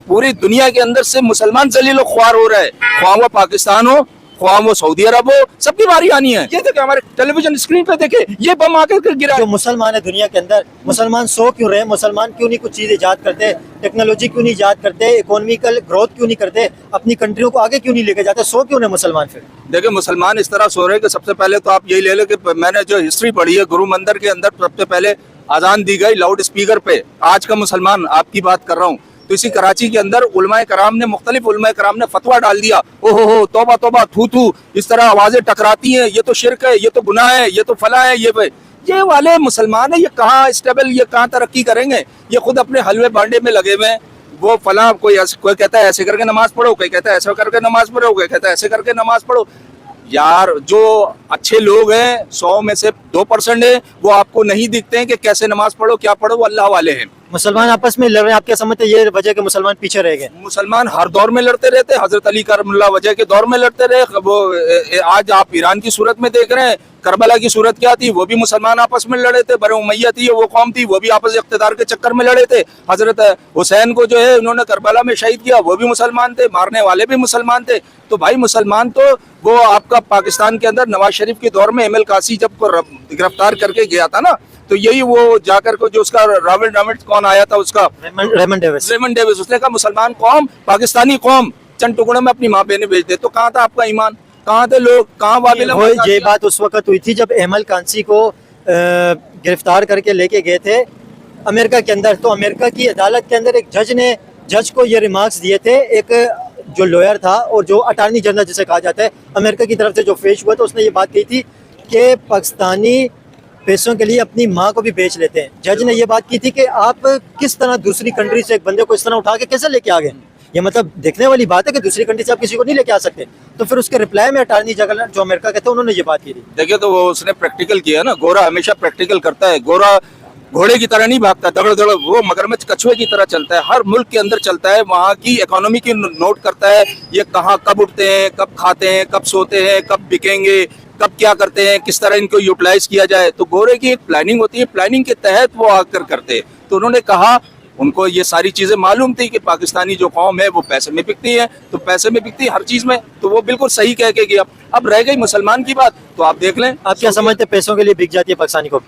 पूरी दुनिया के अंदर से मुसलमान जलील ख्वार हो रहा है, ख्वाह वो पाकिस्तान हो, ख्वाह वो सऊदी अरब हो, सबकी बारी आनी है। ये देखे हमारे टेलीविजन स्क्रीन पे देखे ये बम आकर गिरा। जो मुसलमान है दुनिया के अंदर, मुसलमान सो क्यों रहे? मुसलमान क्यों नहीं कुछ चीज़ ईजाद करते, टेक्नोलॉजी क्यों नहीं ईजाद करते, इकोनॉमिकल ग्रोथ क्यों नहीं करते, अपनी कंट्रियों को आगे क्यों नहीं लेके जाते? सो क्यों रहे मुसलमान फिर? देखिए मुसलमान इस तरह सो रहे हैं कि सबसे पहले तो आप यही ले लो कि मैंने जो हिस्ट्री पढ़ी है, गुरु मंदिर के अंदर सबसे पहले अजान दी गई लाउड स्पीकर पे। आज का मुसलमान आपकी बात कर रहा हूँ, तो इसी कराची के अंदर उलमाए कराम ने, मुख्तलिफ उलमाए कराम ने फतवा डाल दिया, ओहो हो तौबा तौबा थू थू, इस तरह आवाजें टकराती हैं, ये तो शिरक है, ये तो गुनाह है, ये तो फला है, ये वाले मुसलमान है, ये कहाँ स्टेबल, ये कहाँ तरक्की करेंगे? ये खुद अपने हलवे बांडे में लगे हुए हैं। वो फला कोई कहता है ऐसे करके नमाज पढ़ो, कोई कहता है ऐसे करके नमाज पढ़ो, कोई कहता है ऐसे करके नमाज पढ़ो। यार जो अच्छे लोग हैं 100 में से 2% है, वो आपको नहीं दिखते हैं कि कैसे नमाज पढ़ो, क्या पढ़ो, वो अल्लाह वाले हैं। मुसलमान आपस में लड़ रहे हैं, आप क्या समझते हैं ये वजह के मुसलमान पीछे रह गए? मुसलमान हर दौर में लड़ते रहते, हजरत अली करमुल्लाह वजह के दौर में लड़ते रहे। वो आज आप ईरान की सूरत में देख रहे हैं, करबला की सूरत क्या थी, वो भी मुसलमान आपस में लड़े थे। बनी उमैया थी, वो कौम थी, वो भी आपस इख्तिदार के चक्कर में लड़े थे। हजरत हुसैन को जो है उन्होंने करबला में शहीद किया, वो भी मुसलमान थे, मारने वाले भी मुसलमान थे। तो भाई मुसलमान तो वो आपका पाकिस्तान के अंदर नवाज शरीफ के दौर में एमएल कासी जब गिरफ्तार करके गया था ना, तो यही वो जाकर को जो उसका रॉबर्ट कौन आया था, उसका रेमंड डेविस, उसने कहा मुसलमान कौम, पाकिस्तानी कौम चंद टुकड़ों में अपनी माँ बहने भेज दे। तो कहाँ था आपका ईमान, कहाँ थे लोग, कहाँ वाबिल? ये बात उस वक्त हुई थी जब एमएल कांसी को गिरफ्तार करके लेके गए थे अमेरिका के अंदर। तो अमेरिका की अदालत के अंदर एक जज को ये रिमार्क्स दिए थे, एक जो लॉयर था और जो अटॉर्नी जनरल जिसे कहा जाता है अमेरिका की तरफ से जो पेश हुआ, तो उसने ये बात कही थी कि पाकिस्तानी पैसों के लिए अपनी माँ को भी बेच लेते हैं। जज ने ये बात की थी कि आप किस तरह दूसरी कंट्री से एक बंदे को इस तरह उठा के कैसे लेके आ गए? ये मतलब देखने वाली बात है कि दूसरी कंट्री से आप किसी को नहीं लेके आ सकते। तो फिर उसके रिप्लाई में अटॉर्नी जनरल जो अमेरिका के थे उन्होंने ये बात की थी। देखिए तो वो उसने प्रैक्टिकल किया ना, गोरा हमेशा प्रैक्टिकल करता है। गोरा घोड़े की तरह नहीं भागता दगड़ दगड़, वो मगरमच्छ कछुए की तरह चलता है, हर मुल्क के अंदर चलता है, वहाँ की इकोनॉमी की नोट करता है, ये कहाँ कब उठते हैं, कब खाते हैं, कब सोते हैं, कब बिकेंगे, कब क्या करते हैं, किस तरह इनको यूटिलाइज किया जाए। तो गोरे की एक प्लानिंग होती है, प्लानिंग के तहत वो आकर करते हैं। तो उन्होंने कहा, उनको ये सारी चीजें मालूम थी कि पाकिस्तानी जो कौम है वो पैसे में बिकती है, तो पैसे में बिकती है हर चीज में, तो वो बिल्कुल सही कह के गया। अब रह गई मुसलमान की बात, तो आप देख लें। आप क्या समझते हैं पैसों के लिए बिक जाती है पाकिस्तानी को?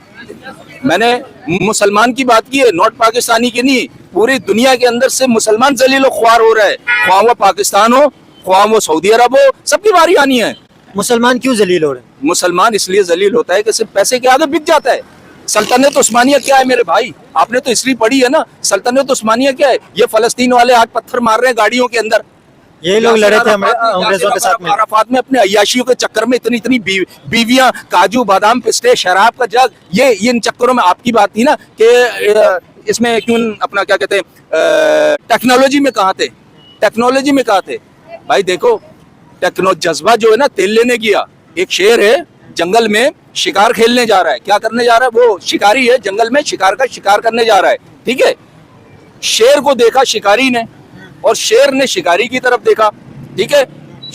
मैंने मुसलमान की बात की है, नॉट पाकिस्तानी की नहीं। पूरी दुनिया के अंदर से मुसलमान जलील ख्वार हो रहा है, ख्वाह वो पाकिस्तान हो, ख्वाह वो सऊदी अरब हो, सबकी बारी आनी है। मुसलमान क्यों जलील हो रहे हैं? मुसलमान इसलिए जलील होता है कि सिर्फ पैसे के आगे बिक जाता है। सल्तनत उस्मानिया क्या है मेरे भाई, आपने तो हिस्ट्री पढ़ी है ना। सल्तनत उस्मानिया क्या है? ये फलस्तीन वाले आज पत्थर मार रहे हैं गाड़ियों के अंदर, ये लोग लड़े थे अंग्रेजों के साथ में। अराफात में अपने अय्याशियों के चक्कर में इतनी बीवियां, काजू बादाम पिस्ते, शराब का जग, ये इन चक्करों में आपकी बात थी ना कि इसमें क्यों अपना क्या कहते हैं टेक्नोलॉजी में कहाँ थे, टेक्नोलॉजी में कहाँ थे भाई? देखो जज्बा जो है ना, तेल लेने गया, एक शेर है जंगल में शिकार खेलने जा रहा है, क्या करने जा रहा है? वो शिकारी है, जंगल में शिकार करने जा रहा है, ठीक है। शेर को देखा शिकारी ने, और शेर ने शिकारी की तरफ देखा, ठीक है।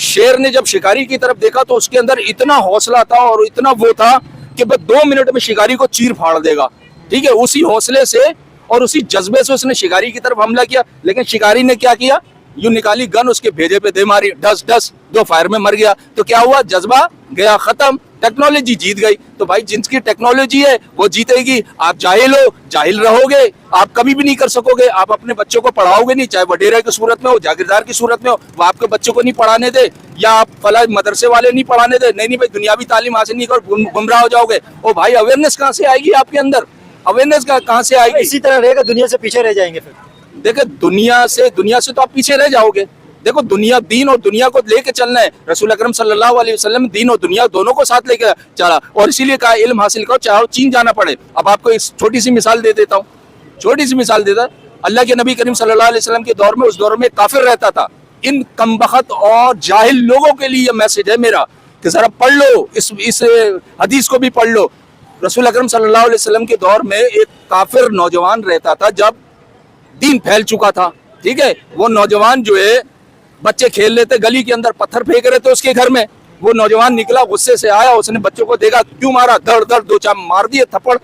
शेर ने जब शिकारी की तरफ देखा तो उसके अंदर इतना हौसला था और इतना वो था कि बस 2 मिनट में शिकारी को चीर फाड़ देगा, ठीक है। उसी हौसले से और उसी जज्बे से उसने शिकारी की तरफ हमला किया, लेकिन शिकारी ने क्या किया? यूं निकाली गन, उसके भेजे पे दे मारी, डस डस, 2 फायर में मर गया। तो क्या हुआ? जज्बा गया खत्म, टेक्नोलॉजी जीत गई। तो भाई जिनकी टेक्नोलॉजी है वो जीतेगी। आप जाहिल हो, जाहिल रहोगे, आप कभी भी नहीं कर सकोगे। आप अपने बच्चों को पढ़ाओगे नहीं, चाहे वडेरा की सूरत में हो, जागीरदार की सूरत में हो, वो आपके बच्चों को नहीं पढ़ाने दे, या आप फला मदरसे वाले नहीं पढ़ाने दे। नहीं भाई, दुनियावी तालीम हासिल नहीं कर, गुमराह हो जाओगे। ओ भाई, अवेयरनेस कहाँ से आएगी आपके अंदर? अवेयरनेस कहाँ से आएगी? इसी तरह रहेगा, दुनिया से पीछे रह जाएंगे फिर। देखो दुनिया से तो आप पीछे रह जाओगे। देखो दुनिया, दीन और दुनिया को लेके चलना है। रसूल अकरम सल्लल्लाहु अलैहि वसल्लम दीन और दुनिया दोनों को साथ लेके चला, और इसीलिए कहा इल्म हासिल करो, चाहे चीन जाना पड़े। अब आपको एक छोटी सी मिसाल दे देता हूँ, छोटी सी मिसाल देता। अल्लाह के नबी करीम सल्लल्लाहु अलैहि वसल्लम के दौर में, उस दौर में काफिर रहता था। इन कमबख्त और जाहिल लोगों के लिए मैसेज है मेरा कि जरा पढ़ लो, इस हदीस को भी पढ़ लो। रसूल अकरम सल्लल्लाहु अलैहि वसल्लम के दौर में एक काफिर नौजवान रहता था, जब दीन फैल चुका था, ठीक है। वो नौजवान जो है, बच्चे खेल रहे थे गली के अंदर, पत्थर फेंक रहे थे उसके घर में। वो नौजवान निकला, गुस्से से आया, उसने बच्चों को देखा, क्यों मारा? धड़ धड़ 2-4 मार दिए थप्पड़।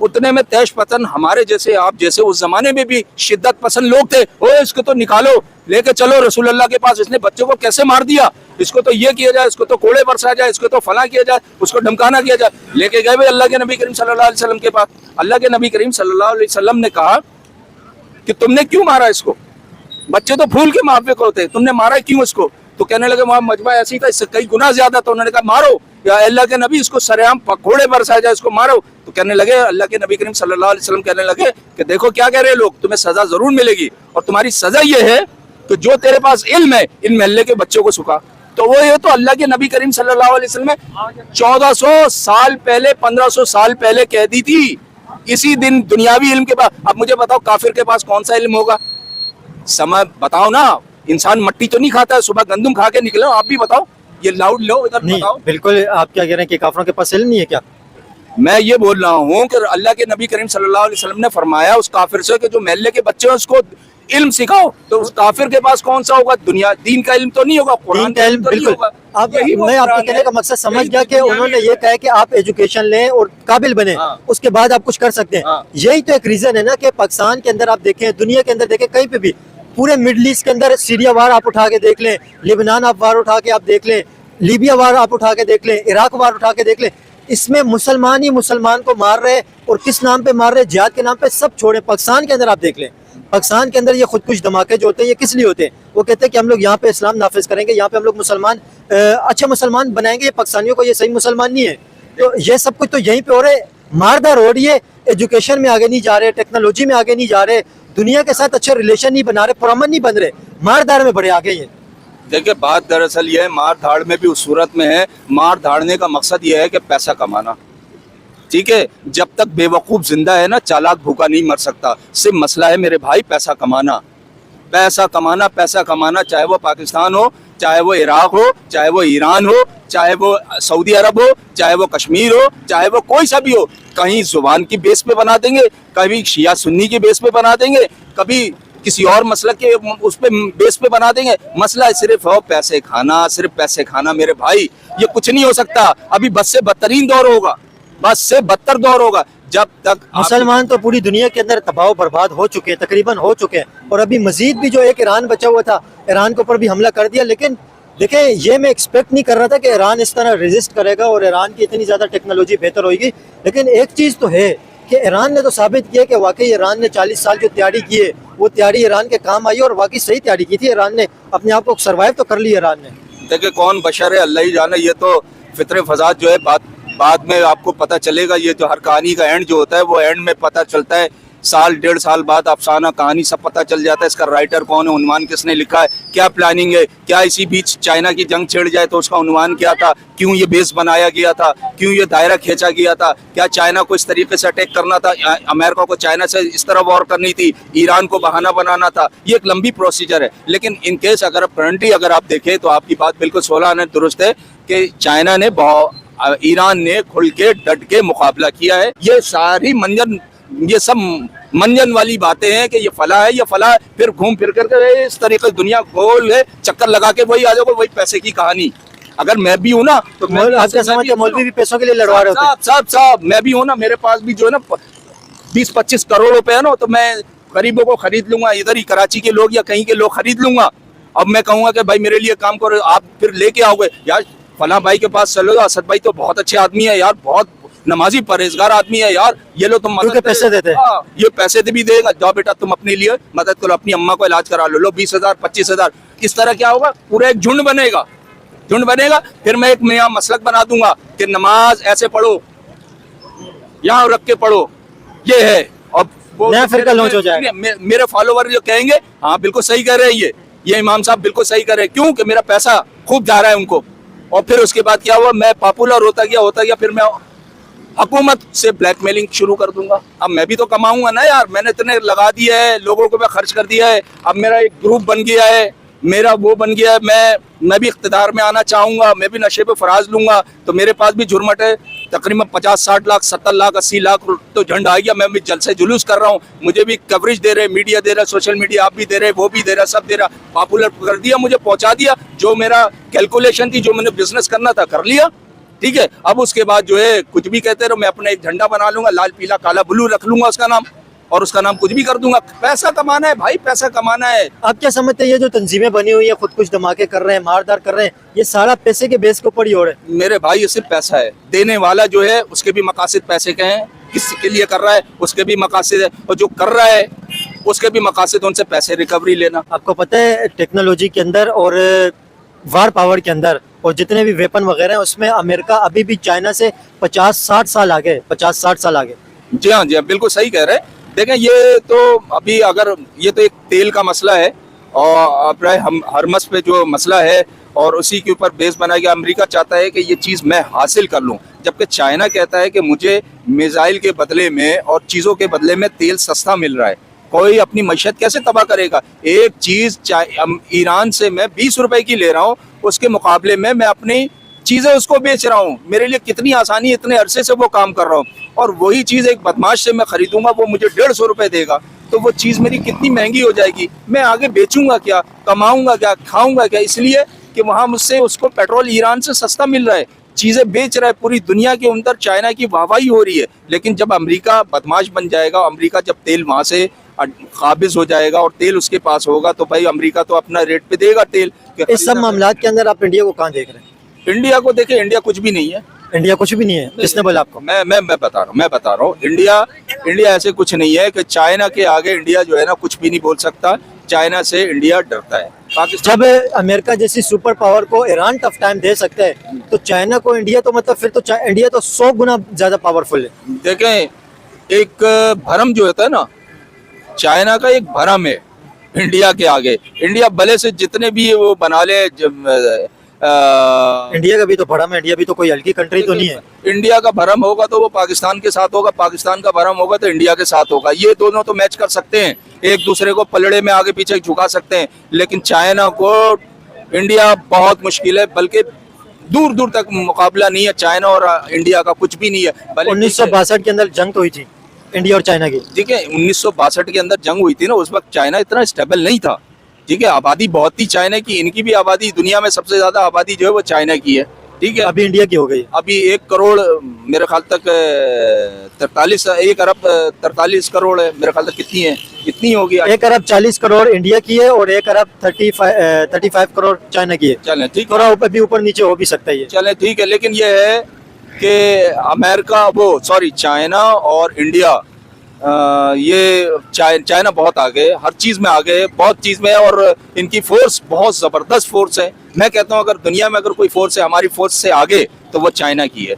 उतने में तैश पतन हमारे जैसे आप जैसे उस जमाने में भी शिद्दत पसंद लोग थे। ओ इसको तो निकालो, लेके चलो रसूल अल्लाह के पास, इसने बच्चों को कैसे मार दिया, इसको तो ये किया जाए, इसको तो कोड़े बरसा जाए, इसको तो फला किया जाए, उसको धमकाना किया जाए। लेके गए भाई अल्लाह के नबी करीम सल्लल्लाहु अलैहि वसल्लम के पास। अल्लाह के नबी करीम सल्लल्लाहु अलैहि वसल्लम ने कहा कि तुमने क्यों मारा इसको, बच्चे तो फूल के माफिक होते, तुमने मारा क्यों इसको? तो कहने लगे वहां मजमा ऐसी था, इससे कई गुना ज्यादा। तो उन्होंने कहा मारो, या अल्लाह के नबी इसको सरेआम पकोड़े बरसाया जाए, इसको मारो। तो कहने लगे, अल्लाह के नबी करीम सल्लल्लाहु अलैहि वसल्लम कहने लगे कि देखो क्या कह रहे हैं लोग, तुम्हें सजा जरूर मिलेगी, और तुम्हारी सजा ये है कि जो तेरे पास इल्म है इन मोहल्ले के बच्चों को सिखा। तो वो ये तो अल्लाह के नबी करीम सल्लल्लाहु अलैहि वसल्लम ने 1400 साल पहले 1500 साल पहले कह दी थी, इसी दिन दुनियावी इल्म के पास। अब मुझे बताओ काफिर के पास कौन सा इल्म होगा? समय बताओ ना, इंसान मट्टी तो नहीं खाता है, सुबह गंदम खा के निकलो, आप भी बताओ, ये लाउड लो इधर नहीं बताओ। बिल्कुल, आप क्या कह रहे हैं कि काफिरों के पास इल्म नहीं है क्या? मैं ये बोल रहा हूँ कि अल्लाह के नबी करीम सल्लल्लाहु अलैहि वसल्लम ने फरमाया उस काफिर से कि जो मोहल्ले के बच्चे हैं उसको इल्म सिखाओ। तो उस काफिर के पास कौन सा होगा? दुनिया दीन का इल्म तो नहीं होगा, कुरान दीन का इल्म तो नहीं बिल्कुल। होगा। आप यही वो मैं आपके कुरान कहने है। का मकसद समझ यही गया कि दुनिया उन्होंने है। ये कहा कि आप एजुकेशन लें और काबिल बने, हाँ। उसके बाद आप कुछ कर सकते हैं। हाँ। यही तो एक रीजन है ना कि पाकिस्तान के अंदर आप देखें, दुनिया के अंदर देखें, कहीं पे भी, पूरे मिडल ईस्ट के अंदर सीरिया वार आप उठा के देख लें, लिबनान आप वार उठा के आप देख लें, लीबिया वार आप उठा के देख लें, इराक वार उठा के देख लें, इसमें मुसलमान ही मुसलमान को मार रहे, और किस नाम पे मार रहे? जिहाद के नाम पे। सब छोड़े, पाकिस्तान के अंदर आप देख लें, पाकिस्तान के अंदर ये खुदकुश धमाके जो होते हैं ये किस लिए होते हैं? वो कहते हैं कि हम लोग यहाँ पे इस्लाम नाफिज करेंगे, यहाँ पे हम लोग मुसलमान अच्छे मुसलमान बनाएंगे, ये पाकिस्तानियों को ये सही मुसलमान नहीं है। तो ये सब कुछ तो यहीं पे हो रहे, मारदार हो रही है, एजुकेशन में आगे नहीं जा रहे, टेक्नोलॉजी में आगे नहीं जा रहे, दुनिया के साथ अच्छे रिलेशन नहीं बना रहे, पुरअमन नहीं बन रहे, मारदार में बड़े आगे हैं। देखिए बात दरअसल ये है, मार धाड़ में भी उस सूरत में है, मार धाड़ने का मकसद ये है कि पैसा कमाना। ठीक है, जब तक बेवकूफ जिंदा है ना, चालाक भूखा नहीं मर सकता। सिर्फ मसला है मेरे भाई पैसा कमाना, पैसा कमाना, पैसा कमाना। चाहे वो पाकिस्तान हो, चाहे वो इराक हो, चाहे वो ईरान हो, चाहे वो सऊदी अरब हो, चाहे वो कश्मीर हो, चाहे वो कोई सा भी हो, कहीं जुबान की बेस पे बना देंगे, कभी शिया सुन्नी की बेस पे बना देंगे, कभी किसी और मसला के उस पे बेस पे बना देंगे। मसला सिर्फ हो पैसे खाना, सिर्फ पैसे खाना। मेरे भाई ये कुछ नहीं हो सकता। अभी बस से बदतरीन दौर होगा, बस से बदतर दौर होगा। जब तक मुसलमान तो पूरी दुनिया के अंदर तबाह बर्बाद हो चुके हैं, तकरीबन हो चुके हैं, और अभी मजीद भी जो एक ईरान बचा हुआ था, ईरान के ऊपर भी हमला कर दिया। लेकिन देखें, ये मैं एक्सपेक्ट नहीं कर रहा था कि ईरान इस तरह रेजिस्ट करेगा और ईरान की इतनी ज़्यादा टेक्नोलॉजी बेहतर होगी। लेकिन एक चीज़ तो है कि ईरान ने तो साबित किया कि वाकई ईरान ने 40 साल जो तैयारी की है वो तैयारी ईरान के काम आई, और वाकई सही तैयारी की थी ईरान ने, अपने आप को सर्वाइव तो कर लिया ईरान ने। देखिए कौन बशर है अल्लाह ही जाने, ये तो फितरे फसाद जो है बाद में आपको पता चलेगा। ये जो हर कहानी का एंड जो होता है वो एंड में पता चलता है, साल डेढ़ साल बाद अफसाना कहानी सब पता चल जाता है। इसका राइटर कौन है, उन्वान किसने लिखा है, क्या प्लानिंग है, क्या इसी बीच चाइना की जंग छिड़ जाए तो उसका उन्वान क्या था, क्यों ये बेस बनाया गया था, क्यों ये दायरा खींचा गया था, क्या चाइना को इस तरीके से अटैक करना था, अमेरिका को चाइना से इस तरह वॉर करनी थी, ईरान को बहाना बनाना था। ये एक लंबी प्रोसीजर है। लेकिन इन केस अगर करंटली अगर आप देखें तो आपकी बात बिल्कुल 16 आना दुरुस्त है कि चाइना ने ईरान ने खुल के डट के मुकाबला किया है। ये सारी ये सब मंजन वाली बातें हैं कि ये फला है, ये फला है, फिर घूम फिर करके इस तरीके से दुनिया गोल है, चक्कर लगा के वही आ जाओगे, वही पैसे की कहानी। अगर मैं भी हूँ ना तो आपका समझ के मौलवी भी पैसों के लिए लड़वा रहे होते हैं। साहब मैं भी हूँ ना, मेरे पास भी जो है ना 20-25 करोड़ रुपए है ना, तो मैं गरीबों को खरीद लूंगा, इधर ही कराची के लोग या कहीं के लोग खरीद लूंगा। अब मैं कहूंगा कि भाई मेरे लिए काम करो, आप फिर लेके आओगे यार फला भाई के पास चलो, असद भाई तो बहुत अच्छे आदमी है यार, बहुत नमाजी परहेजगार आदमी है यार, ये लो तुम मदद पैसे देते हैं। ये पैसे भी देगा, जाओ बेटा तुम अपने लिए मदद करो, अपनी अम्मा को इलाज करा लो 20,000 25,000। इस तरह क्या होगा, पूरा एक झुंड बनेगा, झुंड बनेगा। फिर मैं एक नया मसलक बना दूंगा कि नमाज ऐसे पढ़ो, यहाँ रख के पढ़ो, ये है। और नया फिरका लॉन्च हो जाएगा। मेरे फॉलोवर जो कहेंगे हाँ बिल्कुल सही कर रहे हैं, ये इमाम साहब बिल्कुल सही कर रहे हैं, क्यों कि मेरा पैसा खूब जा रहा है उनको। और फिर उसके बाद क्या हुआ, मैं पॉपुलर होता गया, फिर मैं हुकूमत से ब्लैकमेलिंग शुरू कर दूंगा। अब मैं भी तो कमाऊंगा ना यार, मैंने इतने लगा दिया है, लोगों को मैं खर्च कर दिया है, अब मेरा एक ग्रुप बन गया है, मेरा वो बन गया है, मैं भी इख्तिदार में आना चाहूंगा, मैं भी नशे पे फराज लूंगा, तो मेरे पास भी जुर्मट है तकरीबन 50-60 लाख 70 लाख 80 लाख तो झंड आ गया। मैं भी जलसे जुलूस कर रहा हूँ, मुझे भी कवरेज दे रहे, मीडिया दे रहा, सोशल मीडिया आप भी दे रहे, वो भी दे रहा, सब दे रहा, पॉपुलर कर दिया, मुझे पहुंचा दिया। जो मेरा कैलकुलेशन थी, जो मैंने बिजनेस करना था कर लिया। ठीक है, अब उसके बाद जो है कुछ भी कहते रहो, मैं अपना एक झंडा बना लूंगा, लाल पीला काला ब्लू रख लूंगा उसका नाम, और उसका नाम कुछ भी कर दूंगा। पैसा कमाना है भाई, पैसा कमाना है। आप क्या समझते हैं ये जो तंजीमें बनी हुई है, खुद कुछ धमाके कर रहे हैं, मारदार कर रहे हैं, ये सारा पैसे के बेस के ऊपर ही हो रहा है? मेरे भाई ये सिर्फ पैसा है, देने वाला जो है उसके भी मकासद पैसे के हैं, किसके लिए कर रहा है उसके भी मकासद है, और जो कर रहा है उसके भी मकासद उनसे पैसे रिकवरी लेना। आपको पता है टेक्नोलॉजी के अंदर और वार पावर के अंदर और जितने भी वेपन वगैरह हैं उसमें अमेरिका अभी भी चाइना से 50-60 साल आगे, 50-60 साल आगे। जी हाँ, बिल्कुल सही कह रहे हैं। देखें, ये तो अभी अगर ये तो एक तेल का मसला है और अपने हम हरमस पे जो मसला है और उसी के ऊपर बेस बनाया गया। अमेरिका चाहता है कि ये चीज़ मैं हासिल कर लूं, जबकि चाइना कहता है कि मुझे मिसाइल के बदले में और चीज़ों के बदले में तेल सस्ता मिल रहा है। कोई अपनी मईशत कैसे तबाह करेगा? एक चीज़ ईरान से मैं 20 रुपए की ले रहा हूँ, उसके मुकाबले में मैं अपनी चीज़ें उसको बेच रहा हूँ। मेरे लिए कितनी आसानी, इतने अरसे से वो काम कर रहा हूँ, और वही चीज़ एक बदमाश से मैं खरीदूंगा, वो मुझे 150 रुपए देगा, तो वो चीज़ मेरी कितनी महंगी हो जाएगी। मैं आगे बेचूंगा क्या, कमाऊंगा क्या, खाऊंगा क्या? इसलिए कि वहाँ मुझसे उसको पेट्रोल ईरान से सस्ता मिल रहा है, चीज़ें बेच रहा है, पूरी दुनिया के अंदर चाइना की वाहवाही हो रही है। लेकिन जब अमेरिका बदमाश बन जाएगा, अमेरिका जब तेल वहाँ से काबिज हो जाएगा और तेल उसके पास होगा, तो भाई अमेरिका तो अपना रेट पे देगा तेल। इस सब मामला के अंदर आप इंडिया को कहाँ देख रहे हैं? इंडिया को देखे, इंडिया कुछ भी नहीं है। इंडिया कुछ भी नहीं है? किसने बोला आपको? मैं बता रहा हूँ इंडिया ऐसे कुछ नहीं है कि चाइना के आगे इंडिया जो है ना कुछ भी नहीं बोल सकता। चाइना से इंडिया डरता है। जब अमेरिका जैसी सुपर पावर को ईरान टफ टाइम दे सकता है, तो चाइना को इंडिया तो मतलब फिर तो इंडिया तो 100 गुना ज्यादा पावरफुल है। देखें, एक भरम जो होता है ना, चाइना का एक भरम है इंडिया के आगे। इंडिया भले से जितने भी वो बना ले, इंडिया का भी तो भरम है, इंडिया भी तो कोई हल्की कंट्री तो नहीं है। इंडिया का भरम होगा तो वो पाकिस्तान के साथ होगा, पाकिस्तान का भरम होगा तो इंडिया के साथ होगा। ये दोनों तो मैच कर सकते हैं, एक दूसरे को पलड़े में आगे पीछे झुका सकते हैं, लेकिन चाइना को इंडिया बहुत मुश्किल है, बल्कि दूर दूर तक मुकाबला नहीं है। चाइना और इंडिया का कुछ भी नहीं है। 1962 के अंदर जंग तो हुई थी इंडिया और चाइना की। ठीक है, 1962 के अंदर जंग हुई थी ना, उस वक्त चाइना इतना स्टेबल नहीं था। ठीक है, आबादी बहुत थी चाइना की, इनकी भी आबादी, दुनिया में सबसे ज्यादा आबादी जो है वो चाइना की है। ठीक है, अभी इंडिया की हो गई। अभी 1 करोड़ मेरे ख्याल तक 1 अरब 43 करोड़ है मेरे ख्याल तक। कितनी है, कितनी होगी? 1 अरब 40 करोड़ इंडिया की है और 1 अरब 35 करोड़ चाइना की है। चलें ठीक, थोड़ा ऊपर नीचे हो भी सकता है। चलें ठीक है, लेकिन ये है कि अमेरिका चाइना और इंडिया, ये चाइना बहुत आगे, हर चीज में आगे, बहुत चीज में, और इनकी फोर्स बहुत जबरदस्त फोर्स है। मैं कहता हूँ अगर दुनिया में अगर कोई फोर्स है हमारी फोर्स से आगे, तो वो चाइना की है।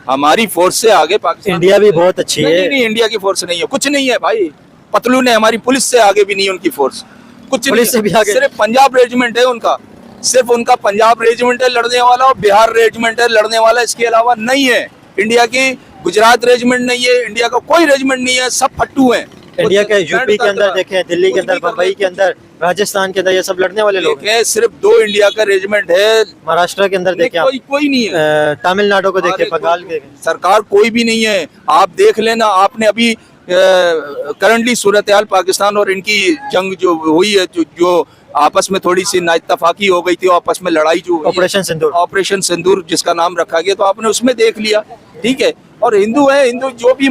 हमारी फोर्स से आगे पाकिस्तान, इंडिया भी बहुत अच्छी है। नहीं, इंडिया की फोर्स नहीं है, कुछ नहीं है भाई। पतलून है, हमारी पुलिस से आगे भी नहीं है उनकी फोर्स, कुछ पुलिस से भी आगे। सिर्फ पंजाब रेजिमेंट है उनका, सिर्फ उनका पंजाब रेजिमेंट है लड़ने वाला, और बिहार रेजिमेंट है लड़ने वाला, इसके अलावा नहीं है। इंडिया की गुजरात रेजिमेंट नहीं है, इंडिया का कोई रेजिमेंट नहीं है, सब फट्टू हैं। इंडिया के यूपी के अंदर देखें, दिल्ली के अंदर, मुंबई के अंदर, राजस्थान के अंदर, ये सब लड़ने वाले लोग हैं। सिर्फ 2 इंडिया का रेजिमेंट है। महाराष्ट्र के अंदर देखें, कोई नहीं है। तमिलनाडु को देखें, बंगाल के सरकार कोई भी नहीं है। आप देख लेना, आपने अभी करंटली सूरत हाल पाकिस्तान और इनकी जंग जो हुई है, जो आपस में थोड़ी सी नाइतफाकी हो गई थी, आपस में लड़ाई जो ऑपरेशन सिंदूर जिसका नाम रखा गया, तो आपने उसमें देख लिया। ठीक है, और हिंदू है, हिंदू जो भी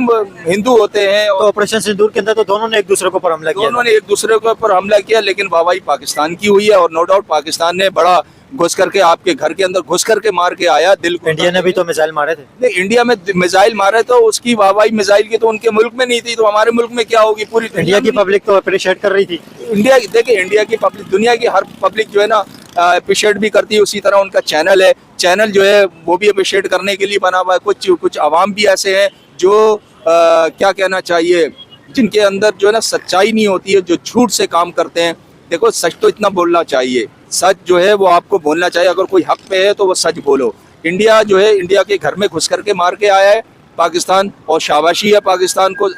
हिंदू होते हैं, तो ऑपरेशन सिंदूर के अंदर तो दोनों ने एक दूसरे के ऊपर हमला किया, दोनों ने एक दूसरे के ऊपर हमला किया, लेकिन वाहवाही पाकिस्तान की हुई है। और नो डाउट पाकिस्तान ने बड़ा घुस करके आपके घर के अंदर घुस करके मार के आया दिल को। इंडिया ने भी तो मिसाइल मारे थे। नहीं, इंडिया में मिसाइल मारे तो उसकी वाहवाही मिसाइल की तो उनके मुल्क में नहीं थी, तो हमारे मुल्क में क्या होगी? पूरी इंडिया की पब्लिक तो अप्रिशिएट कर रही थी। इंडिया की पब्लिक, दुनिया की हर पब्लिक जो है ना अप्रिशिएट भी करती है। उसी तरह उनका चैनल है, चैनल जो है वो भी अप्रिशिएट करने के लिए बना हुआ है। कुछ अवाम भी ऐसे हैं जो क्या कहना चाहिए, जिनके अंदर जो है ना सच्चाई नहीं होती है, जो झूठ से काम करते हैं। देखो, सच तो इतना बोलना चाहिए, सच जो है वो आपको बोलना चाहिए। अगर कोई हक पे है तो वो सच बोलो। इंडिया जो है, इंडिया के घर में घुस करके मार के आया है पाकिस्तान, और शाबाशी है पाकिस्तान को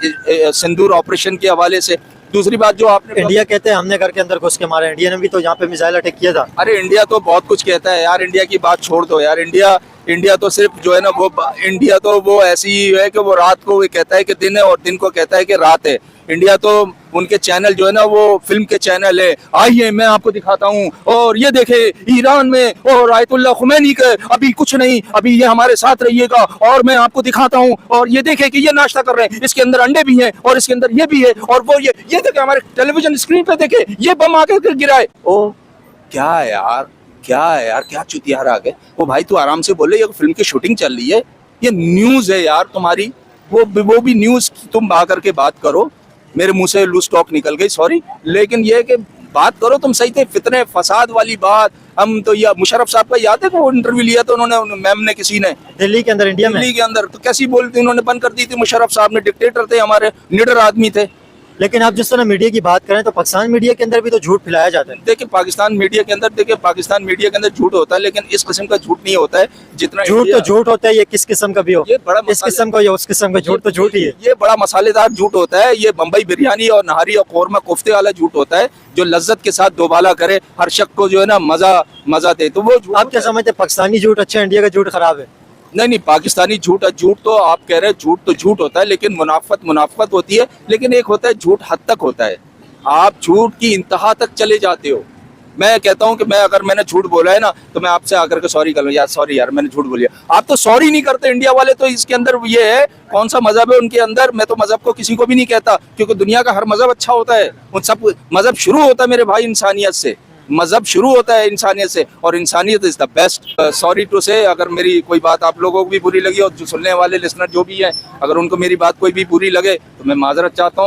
सिंदूर ऑपरेशन के हवाले से। दूसरी बात जो आपने, इंडिया कहते हैं हमने घर के अंदर घुस के मारा, इंडिया ने भी तो यहाँ पे मिसाइल अटैक किया था। अरे इंडिया तो बहुत कुछ कहता है यार, इंडिया की बात छोड़ दो यार। इंडिया तो सिर्फ जो है ना वो, इंडिया तो वो ऐसी है कि वो रात को वो कहता है कि दिन है और दिन को कहता है कि रात है। इंडिया तो उनके चैनल जो है ना वो फिल्म के चैनल है। आइए मैं आपको दिखाता हूँ, और ये देखे ईरान में और आयतुल्लाह खुमैनी के अभी कुछ नहीं, अभी ये हमारे साथ रहिएगा और मैं आपको दिखाता हूँ, और ये देखे कि ये नाश्ता कर रहे हैं, इसके अंदर अंडे भी हैं और इसके अंदर ये भी है, और वो ये देखे हमारे टेलीविजन स्क्रीन पे देखे ये बम आके गिराए। ओ क्या है यार, क्या है यार, क्या चुतियार आ गए। वो भाई तू आराम से बोले, ये फिल्म की शूटिंग चल रही है, ये न्यूज है यार तुम्हारी, वो भी न्यूज तुम आकर के बात करो। मेरे मुंह से लूज टॉक निकल गई, सॉरी, लेकिन ये कि बात करो तुम सही थे। फितने फसाद वाली बात, हम तो ये मुशर्रफ साहब का याद है को इंटरव्यू लिया था उन्होंने, मैम ने किसी ने दिल्ली के अंदर, इंडिया में, दिल्ली के अंदर, तो कैसी बोलती उन्होंने बंद कर दी थी। मुशर्रफ साहब ने डिक्टेटर थे हमारे, निडर आदमी थे। लेकिन आप जिस तरह मीडिया की बात करें तो पाकिस्तान मीडिया के अंदर भी तो झूठ फैलाया जाता है। देखिए पाकिस्तान मीडिया के अंदर झूठ होता है, लेकिन इस किस्म का झूठ नहीं होता है जितना झूठ तो झूठ होता है, ये किस किस्म का भी हो, ये बड़ा इस किस्म का या उस किस्म का झूठ तो झूठ ही है। ये बड़ा मसालेदार झूठ होता है। ये बम्बई बिरयानी और नहारी और कौरमा कोफ्ते वाला झूठ होता है, जो लज्जत के साथ दोबाला करे, हर शख्स को जो है ना मजा दे, तो वो झूठ। आप क्या समझते हैं, पाकिस्तानी झूठ अच्छा है, इंडिया का झूठ खराब है? नहीं, पाकिस्तानी झूठ तो आप कह रहे हैं झूठ तो झूठ होता है, लेकिन मुनाफत होती है। लेकिन एक होता है झूठ हद तक होता है, आप झूठ की इंतहा तक चले जाते हो। मैं कहता हूं कि अगर मैंने झूठ बोला है ना, तो मैं आपसे आकर के सॉरी कर लूं, यार सॉरी यार मैंने झूठ बोलिया। आप तो सॉरी नहीं करते इंडिया वाले, तो इसके अंदर ये है, कौन सा मजहब है उनके अंदर। मैं तो मजहब को किसी को भी नहीं कहता, क्योंकि दुनिया का हर मजहब अच्छा होता है। उन सब मजहब शुरू होता है मेरे भाई इंसानियत से, मजहब शुरू होता है इंसानियत से, और इंसानियत is the best. Sorry to say, अगर मेरी कोई बात आप लोगों को भी बुरी लगी, और जो सुनने वाले लिसनर जो भी हैं, अगर उनको मेरी बात कोई भी बुरी लगे, तो मैं माजरत चाहता हूँ।